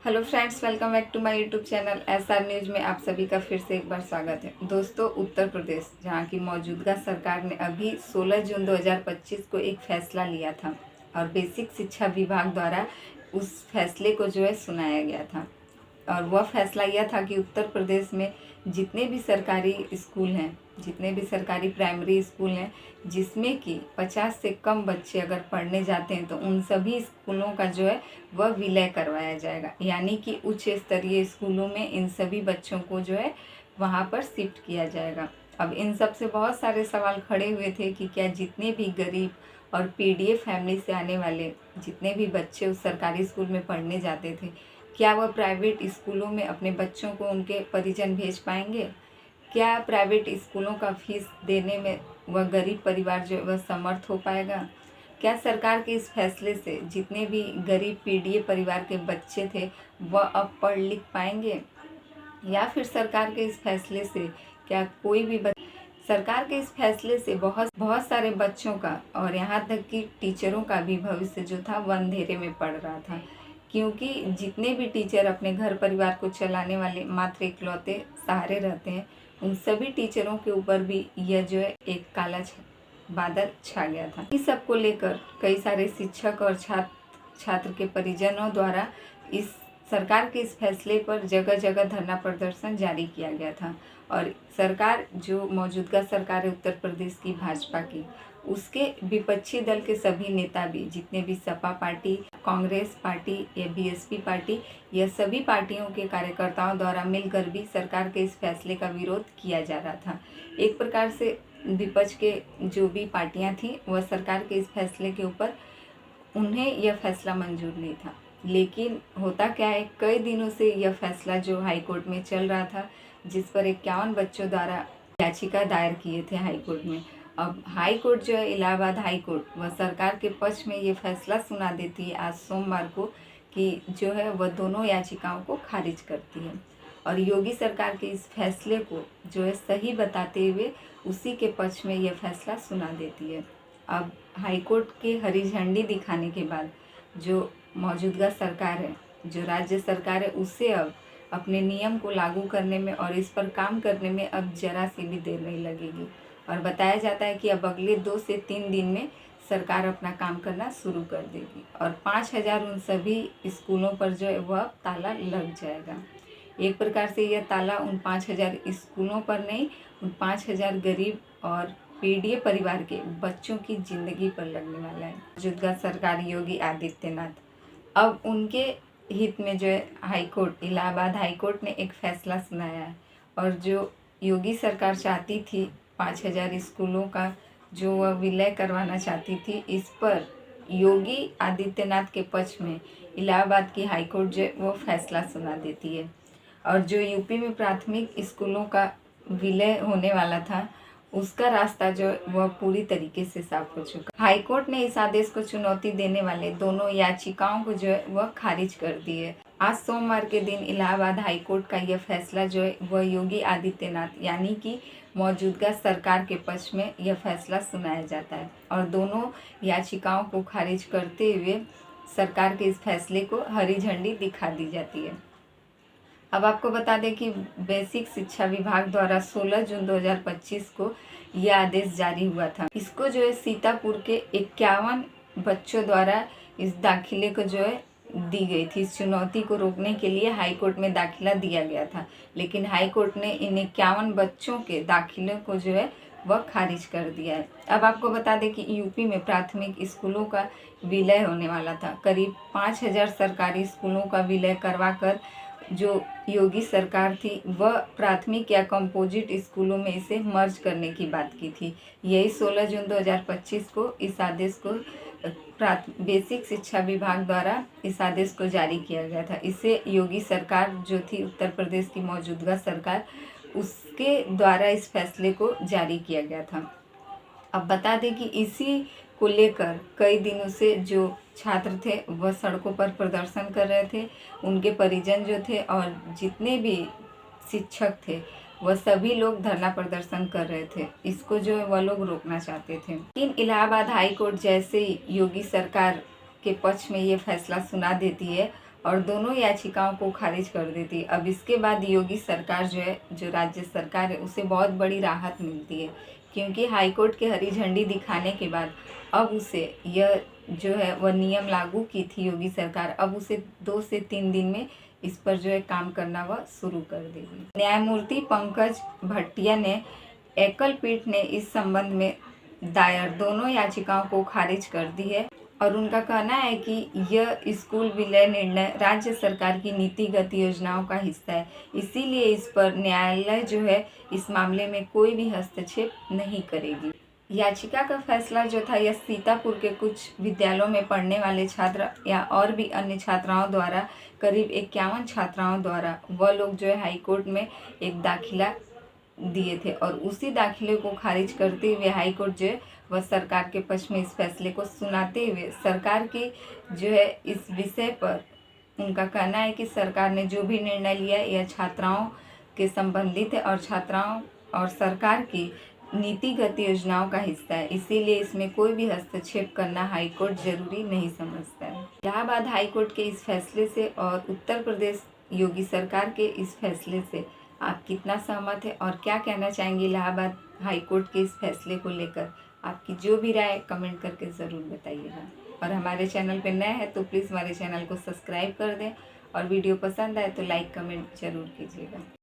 Hello friends, welcome back to my YouTube channel SR news में आप सभी का फिर से एक बार स्वागत है। दोस्तों, उत्तर प्रदेश जहां की मौजूदा सरकार ने अभी 16 जून 2025 को एक फैसला लिया था और बेसिक शिक्षा विभाग द्वारा उस फैसले को सुनाया गया था। और वह फैसला यह था कि उत्तर प्रदेश में जितने भी सरकारी स्कूल हैं, जितने भी सरकारी प्राइमरी स्कूल हैं जिसमें कि 50 से कम बच्चे अगर पढ़ने जाते हैं तो उन सभी स्कूलों का वह विलय करवाया जाएगा। यानी कि उच्च स्तरीय स्कूलों में इन सभी बच्चों को वहाँ पर शिफ्ट किया जाएगा। अब इन सब से बहुत सारे सवाल खड़े हुए थे कि क्या जितने भी गरीब और पीडीएफ फैमिली से आने वाले जितने भी बच्चे उस सरकारी स्कूल में पढ़ने जाते थे, क्या वह प्राइवेट स्कूलों में अपने बच्चों को उनके परिजन भेज पाएंगे? क्या प्राइवेट स्कूलों का फीस देने में वह गरीब परिवार वह समर्थ हो पाएगा? क्या सरकार के इस फैसले से जितने भी गरीब पीडीएफ परिवार के बच्चे थे वह अब पढ़ लिख पाएंगे? या फिर सरकार के इस फैसले से क्या कोई भी सरकार के इस फैसले से बहुत सारे बच्चों का और यहाँ तक कि टीचरों का भी भविष्य जो था वह अंधेरे में पड़ रहा था, क्योंकि जितने भी टीचर अपने घर परिवार को चलाने वाले मात्र इकलौते सहारे रहते हैं, उन सभी टीचरों के ऊपर भी यह एक काला बादल छा गया था। इस सब को लेकर कई सारे शिक्षक और छात्र के परिजनों द्वारा इस सरकार के इस फैसले पर जगह जगह धरना प्रदर्शन जारी किया गया था। और सरकार जो मौजूदा सरकार है उत्तर प्रदेश की भाजपा की, उसके विपक्षी दल के सभी नेता भी, जितने भी सपा पार्टी, कांग्रेस पार्टी या बीएसपी पार्टी, यह सभी पार्टियों के कार्यकर्ताओं द्वारा मिलकर भी सरकार के इस फैसले का विरोध किया जा रहा था। एक प्रकार से विपक्ष के जो भी पार्टियां थीं वह सरकार के इस फैसले के ऊपर उन्हें यह फैसला मंजूर नहीं था। लेकिन होता क्या है, कई दिनों से यह फैसला जो हाई कोर्ट में चल रहा था, जिस पर 51 बच्चों द्वारा याचिका दायर किए थे हाई कोर्ट में। अब हाई कोर्ट जो है, इलाहाबाद हाई कोर्ट, वह सरकार के पक्ष में ये फैसला सुना देती है आज सोमवार को कि वह दोनों याचिकाओं को खारिज करती है और योगी सरकार के इस फैसले को सही बताते हुए उसी के पक्ष में यह फैसला सुना देती है। अब हाई कोर्ट के हरी झंडी दिखाने के बाद जो मौजूदा सरकार है, जो राज्य सरकार है, उससे अब अपने नियम को लागू करने में और इस पर काम करने में अब जरा सी भी देर नहीं लगेगी। और बताया जाता है कि अब अगले 2 से 3 दिन में सरकार अपना काम करना शुरू कर देगी और 5000 उन सभी स्कूलों पर वह ताला लग जाएगा। एक प्रकार से यह ताला उन 5000 स्कूलों पर नहीं, उन 5000 गरीब और पीडीएफ परिवार के बच्चों की ज़िंदगी पर लगने वाला है। मौजूदा सरकार योगी आदित्यनाथ, अब उनके हित में high court, Allahabad high court ने एक फैसला सुनाया है और जो योगी सरकार चाहती थी 5000 स्कूलों का वह विलय करवाना चाहती थी, इस पर योगी आदित्यनाथ के पक्ष में इलाहाबाद की हाई कोर्ट वो फैसला सुना देती है। और जो यूपी में प्राथमिक स्कूलों का विलय होने वाला था, उसका रास्ता वह पूरी तरीके से साफ हो चुका। हाई कोर्ट ने इस आदेश को चुनौती देने वाले दोनों याचिकाओं को वह खारिज कर दी है। आज सोमवार के दिन इलाहाबाद हाई कोर्ट का यह फैसला वह योगी आदित्यनाथ यानी कि मौजूदा सरकार के पक्ष में यह फैसला सुनाया जाता है और दोनों याचिकाओं को खारिज करते हुए सरकार के इस फैसले को हरी झंडी दिखा दी जाती है। अब आपको बता दें कि बेसिक शिक्षा विभाग द्वारा 16 जून 2025 को यह आदेश जारी हुआ था। इसको सीतापुर के 51 बच्चों द्वारा इस दाखिले को दी गई थी। इस चुनौती को रोकने के लिए हाई कोर्ट में दाखिला दिया गया था, लेकिन हाई कोर्ट ने इन 51 बच्चों के दाखिले को वह खारिज कर दिया है। अब आपको बता दें कि यूपी में प्राथमिक स्कूलों का विलय होने वाला था। करीब 5000 सरकारी स्कूलों का विलय करवाकर जो योगी सरकार थी वह प्राथमिक या कंपोजिट स्कूलों में इसे मर्ज करने की बात की थी। यही 16 जून 2025 को इस आदेश को बेसिक शिक्षा विभाग द्वारा इस आदेश को जारी किया गया था। इसे योगी सरकार जो थी उत्तर प्रदेश की मौजूदा सरकार, उसके द्वारा इस फैसले को जारी किया गया था। अब बता दें कि इसी को लेकर कई दिनों से जो छात्र थे वह सड़कों पर प्रदर्शन कर रहे थे, उनके परिजन थे और जितने भी शिक्षक थे वह सभी लोग धरना प्रदर्शन कर रहे थे। इसको वह लोग रोकना चाहते थे। लेकिन इलाहाबाद हाई कोर्ट जैसे ही योगी सरकार के पक्ष में ये फैसला सुना देती है और दोनों याचिकाओं को खारिज कर दी थी। अब इसके बाद योगी सरकार जो है, जो राज्य सरकार है, उसे बहुत बड़ी राहत मिलती है, क्योंकि हाईकोर्ट के हरी झंडी दिखाने के बाद अब उसे यह जो है वह नियम लागू की थी योगी सरकार, अब उसे 2 से 3 दिन में इस पर जो है काम करना वह शुरू कर देगी। न्यायमूर्ति पंकज भटिया ने एकल पीठ ने इस संबंध में दायर दोनों याचिकाओं को खारिज कर दी है और उनका कहना है कि यह स्कूल विलय निर्णय राज्य सरकार की नीतिगत योजनाओं का हिस्सा है, इसीलिए इस पर न्यायालय जो है इस मामले में कोई भी हस्तक्षेप नहीं करेगी। याचिका का फैसला जो था यह सीतापुर के कुछ विद्यालयों में पढ़ने वाले छात्र या और भी अन्य छात्राओं द्वारा, करीब 51 छात्राओं द्वारा, वह लोग जो है हाईकोर्ट में एक दाखिला दिए थे और उसी दाखिले को खारिज करते हुए हाईकोर्ट जो है वह सरकार के पक्ष में इस फैसले को सुनाते हुए सरकार की जो है इस विषय पर उनका कहना है कि सरकार ने जो भी निर्णय लिया यह छात्राओं के संबंधित है और छात्राओं और सरकार की नीतिगत योजनाओं का हिस्सा है, इसीलिए इसमें कोई भी हस्तक्षेप करना हाईकोर्ट जरूरी नहीं समझता है। इलाहाबाद हाईकोर्ट के इस फैसले से और उत्तर प्रदेश योगी सरकार के इस फैसले से आप कितना सहमत है और क्या कहना चाहेंगे इलाहाबाद हाईकोर्ट के इस फैसले को लेकर? आपकी जो भी राय कमेंट करके ज़रूर बताइएगा और हमारे चैनल पर नए हैं तो प्लीज़ हमारे चैनल को सब्सक्राइब कर दें और वीडियो पसंद आए तो लाइक कमेंट ज़रूर कीजिएगा।